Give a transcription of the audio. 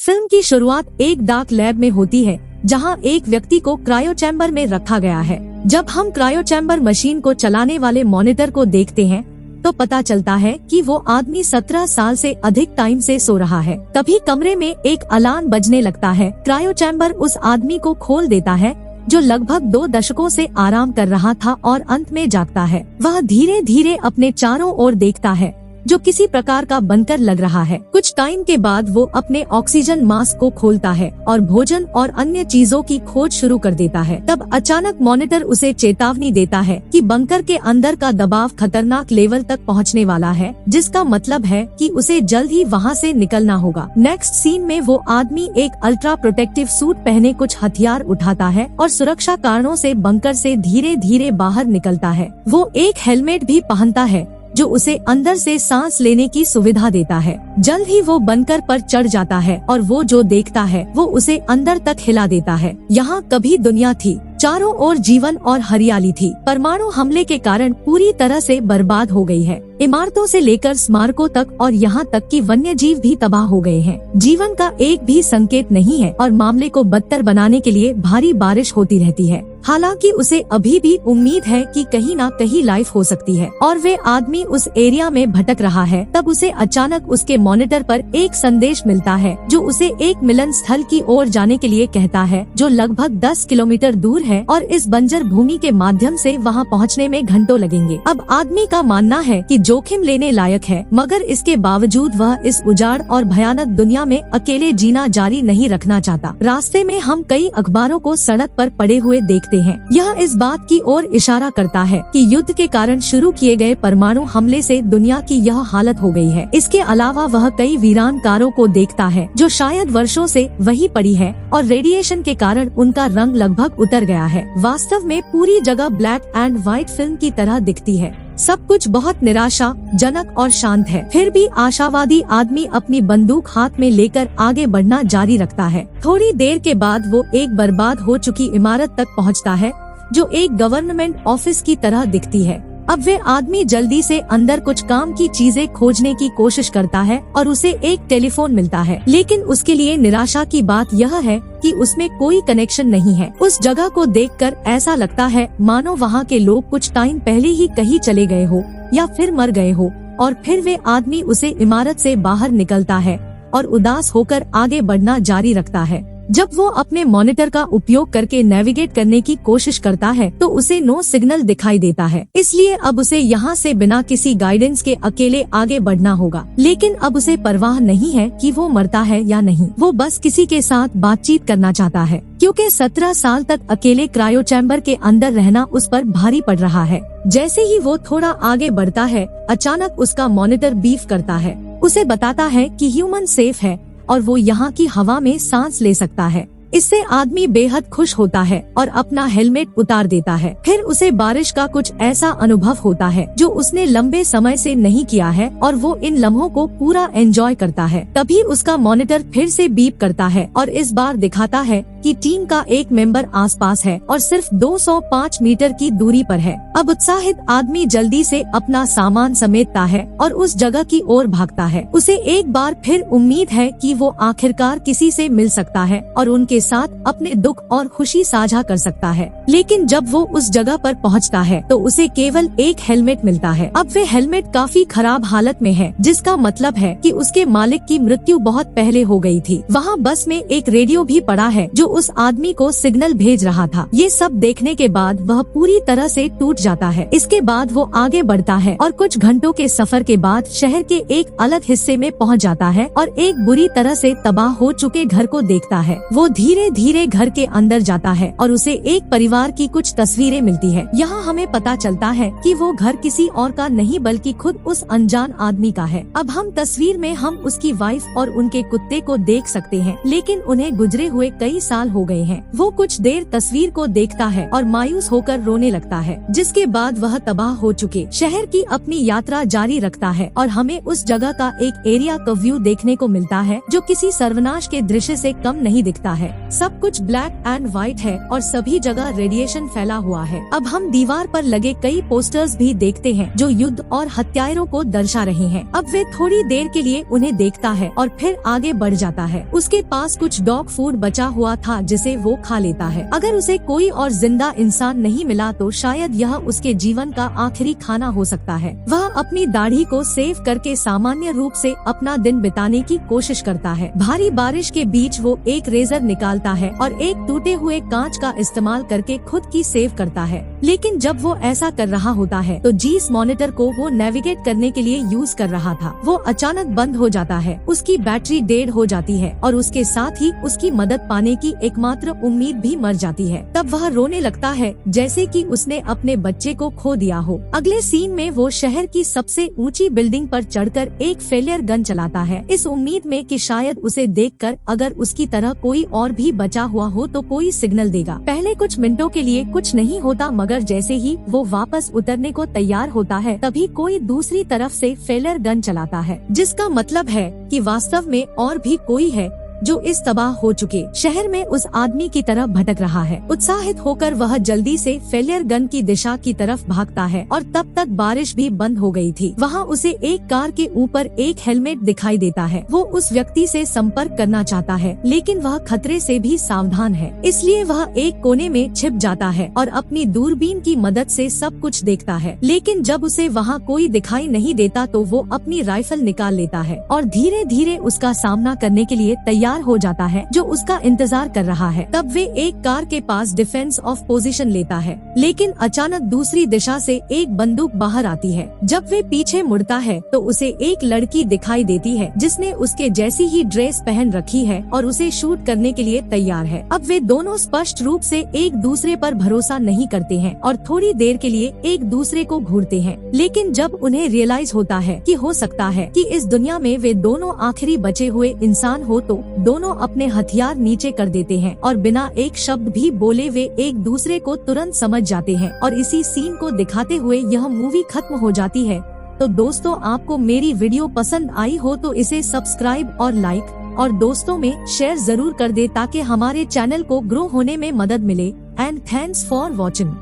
Film की शुरुआत एक डार्क लैब में होती है जहां एक व्यक्ति को क्रायो चैम्बर में रखा गया है। जब हम क्रायो चैम्बर मशीन को चलाने वाले मॉनिटर को देखते हैं तो पता चलता है कि वो आदमी 17 साल से अधिक टाइम से सो रहा है। तभी कमरे में एक अलार्म बजने लगता है। क्रायो चैम्बर उस आदमी को खोल देता है जो लगभग 2 दशकों से आराम कर रहा था और अंत में जागता है। वह धीरे धीरे अपने चारों ओर देखता है जो किसी प्रकार का बनकर लग रहा है। कुछ टाइम के बाद वो अपने ऑक्सीजन मास्क को खोलता है और भोजन और अन्य चीजों की खोज शुरू कर देता है। तब अचानक मॉनिटर उसे चेतावनी देता है कि बंकर के अंदर का दबाव खतरनाक लेवल तक पहुंचने वाला है, जिसका मतलब है कि उसे जल्द ही वहां से निकलना होगा। नेक्स्ट सीन में वो आदमी एक अल्ट्रा प्रोटेक्टिव सूट पहने कुछ हथियार उठाता है और सुरक्षा कारणों से बंकर से धीरे धीरे बाहर निकलता है। वो एक हेलमेट भी पहनता है जो उसे अंदर से सांस लेने की सुविधा देता है। जल्द ही वो बंकर पर चढ़ जाता है और वो जो देखता है वो उसे अंदर तक हिला देता है। यहाँ कभी दुनिया थी, चारों ओर जीवन और हरियाली थी। परमाणु हमले के कारण पूरी तरह से बर्बाद हो गई है। इमारतों से लेकर स्मारकों तक और यहाँ तक कि वन्य जीव भी तबाह हो गए हैं। जीवन का एक भी संकेत नहीं है और मामले को बदतर बनाने के लिए भारी बारिश होती रहती है। हालांकि उसे अभी भी उम्मीद है कि कहीं ना कहीं लाइफ हो सकती है और वे आदमी उस एरिया में भटक रहा है। तब उसे अचानक उसके मॉनिटर पर एक संदेश मिलता है जो उसे एक मिलन स्थल की ओर जाने के लिए कहता है जो लगभग 10 किलोमीटर दूर है और इस बंजर भूमि के माध्यम से वहां पहुंचने में घंटों लगेंगे। अब आदमी का मानना है कि जोखिम लेने लायक है, मगर इसके बावजूद वह इस उजाड़ और भयानक दुनिया में अकेले जीना जारी नहीं रखना चाहता। रास्ते में हम कई अखबारों को सड़क पर पड़े हुए देखते हैं। यह इस बात की ओर इशारा करता है कि युद्ध के कारण शुरू किए गए परमाणु हमले से दुनिया की यह हालत हो गई है। इसके अलावा वह कई वीरान कारों को देखता है जो शायद वर्षों से वहीं पड़ी है और रेडिएशन के कारण उनका रंग लगभग उतर गया है। वास्तव में पूरी जगह ब्लैक एंड व्हाइट फिल्म की तरह दिखती है। सब कुछ बहुत निराशाजनक और शांत है। फिर भी आशावादी आदमी अपनी बंदूक हाथ में लेकर आगे बढ़ना जारी रखता है। थोड़ी देर के बाद वो एक बर्बाद हो चुकी इमारत तक पहुंचता है जो एक गवर्नमेंट ऑफिस की तरह दिखती है। अब वे आदमी जल्दी से अंदर कुछ काम की चीजें खोजने की कोशिश करता है और उसे एक टेलीफोन मिलता है, लेकिन उसके लिए निराशा की बात यह है कि उसमें कोई कनेक्शन नहीं है। उस जगह को देखकर ऐसा लगता है मानो वहाँ के लोग कुछ टाइम पहले ही कहीं चले गए हो या फिर मर गए हो। और फिर वे आदमी उसे इमारत से बाहर निकलता है और उदास होकर आगे बढ़ना जारी रखता है। जब वो अपने मॉनिटर का उपयोग करके नेविगेट करने की कोशिश करता है तो उसे नो सिग्नल दिखाई देता है, इसलिए अब उसे यहाँ से बिना किसी गाइडेंस के अकेले आगे बढ़ना होगा। लेकिन अब उसे परवाह नहीं है कि वो मरता है या नहीं, वो बस किसी के साथ बातचीत करना चाहता है, क्योंकि 17 साल तक अकेले क्रायो चैम्बर के अंदर रहना उस पर भारी पड़ रहा है। जैसे ही वो थोड़ा आगे बढ़ता है, अचानक उसका मॉनिटर बीफ करता है। उसे बताता है कि ह्यूमन सेफ है और वो यहाँ की हवा में सांस ले सकता है। इससे आदमी बेहद खुश होता है और अपना हेलमेट उतार देता है। फिर उसे बारिश का कुछ ऐसा अनुभव होता है जो उसने लंबे समय से नहीं किया है और वो इन लम्हों को पूरा एंजॉय करता है। तभी उसका मॉनिटर फिर से बीप करता है और इस बार दिखाता है कि टीम का एक मेंबर आसपास है और सिर्फ 205 मीटर की दूरी पर है। अब उत्साहित आदमी जल्दी से अपना सामान समेटता है और उस जगह की ओर भागता है। उसे एक बार फिर उम्मीद है कि वो आखिरकार किसी से मिल सकता है और उनके साथ अपने दुख और खुशी साझा कर सकता है। लेकिन जब वो उस जगह पर पहुंचता है तो उसे केवल एक हेलमेट मिलता है। अब वे हेलमेट काफी खराब हालत में है, जिसका मतलब है कि उसके मालिक की मृत्यु बहुत पहले हो गई थी। वहाँ बस में एक रेडियो भी पड़ा है जो उस आदमी को सिग्नल भेज रहा था। ये सब देखने के बाद वह पूरी तरह से टूट जाता है। इसके बाद वो आगे बढ़ता है और कुछ घंटों के सफर के बाद शहर के एक अलग हिस्से में पहुंच जाता है और एक बुरी तरह से तबाह हो चुके घर को देखता है। वो धीरे धीरे घर के अंदर जाता है और उसे एक परिवार की कुछ तस्वीरें मिलती है। यहाँ हमें पता चलता है कि वो घर किसी और का नहीं बल्कि खुद उस अनजान आदमी का है। अब हम तस्वीर में हम उसकी वाइफ और उनके कुत्ते को देख सकते हैं, लेकिन उन्हें गुजरे हुए कई साल साल हो गए हैं। वो कुछ देर तस्वीर को देखता है और मायूस होकर रोने लगता है, जिसके बाद वह तबाह हो चुके शहर की अपनी यात्रा जारी रखता है और हमें उस जगह का एक एरिया का व्यू देखने को मिलता है जो किसी सर्वनाश के दृश्य से कम नहीं दिखता है। सब कुछ ब्लैक एंड व्हाइट है और सभी जगह रेडिएशन फैला हुआ है। अब हम दीवार पर लगे कई पोस्टर्स भी देखते हैं जो युद्ध और हत्यारों को दर्शा रहे हैं। अब वे थोड़ी देर के लिए उन्हें देखता है और फिर आगे बढ़ जाता है। उसके पास कुछ डॉग फूड बचा हुआ था जिसे वो खा लेता है। अगर उसे कोई और जिंदा इंसान नहीं मिला तो शायद यह उसके जीवन का आखिरी खाना हो सकता है। वह अपनी दाढ़ी को सेव करके सामान्य रूप से अपना दिन बिताने की कोशिश करता है। भारी बारिश के बीच वो एक रेजर निकालता है और एक टूटे हुए कांच का इस्तेमाल करके खुद की सेव करता है। लेकिन जब वो ऐसा कर रहा होता है तो जीस मॉनिटर को वो नेविगेट करने के लिए यूज कर रहा था वो अचानक बंद हो जाता है। उसकी बैटरी डेड हो जाती है और उसके साथ ही उसकी मदद पाने की एकमात्र उम्मीद भी मर जाती है। तब वह रोने लगता है जैसे कि उसने अपने बच्चे को खो दिया हो। अगले सीन में वो शहर की सबसे ऊंची बिल्डिंग पर चढ़कर एक फेलियर गन चलाता है, इस उम्मीद में कि शायद उसे देखकर अगर उसकी तरह कोई और भी बचा हुआ हो तो कोई सिग्नल देगा। पहले कुछ मिनटों के लिए कुछ नहीं होता, मगर जैसे ही वो वापस उतरने को तैयार होता है तभी कोई दूसरी तरफ से फेलियर गन चलाता है, जिसका मतलब है कि वास्तव में और भी कोई है जो इस तबाह हो चुके शहर में उस आदमी की तरफ भटक रहा है। उत्साहित होकर वह जल्दी से फेलियर गन की दिशा की तरफ भागता है और तब तक बारिश भी बंद हो गई थी। वहाँ उसे एक कार के ऊपर एक हेलमेट दिखाई देता है। वो उस व्यक्ति से संपर्क करना चाहता है लेकिन वह खतरे से भी सावधान है, इसलिए वह एक कोने में छिप जाता है और अपनी दूरबीन की मदद से सब कुछ देखता है। लेकिन जब उसे वहाँ कोई दिखाई नहीं देता तो वो अपनी राइफल निकाल लेता है और धीरे धीरे उसका सामना करने के लिए तैयार हो जाता है जो उसका इंतजार कर रहा है। तब वे एक कार के पास डिफेंस ऑफ पोजीशन लेता है, लेकिन अचानक दूसरी दिशा से एक बंदूक बाहर आती है। जब वे पीछे मुड़ता है तो उसे एक लड़की दिखाई देती है जिसने उसके जैसी ही ड्रेस पहन रखी है और उसे शूट करने के लिए तैयार है। अब वे दोनों स्पष्ट रूप से एक दूसरे पर भरोसा नहीं करते हैं और थोड़ी देर के लिए एक दूसरे को घूरते हैं, लेकिन जब उन्हें रियलाइज होता है कि हो सकता है कि इस दुनिया में वे दोनों आखिरी बचे हुए इंसान हो तो दोनों अपने हथियार नीचे कर देते हैं और बिना एक शब्द भी बोले वे एक दूसरे को तुरंत समझ जाते हैं और इसी सीन को दिखाते हुए यह मूवी खत्म हो जाती है। तो दोस्तों, आपको मेरी वीडियो पसंद आई हो तो इसे सब्सक्राइब और लाइक और दोस्तों में शेयर जरूर कर दे ताकि हमारे चैनल को ग्रो होने में मदद मिले। And thanks for watching.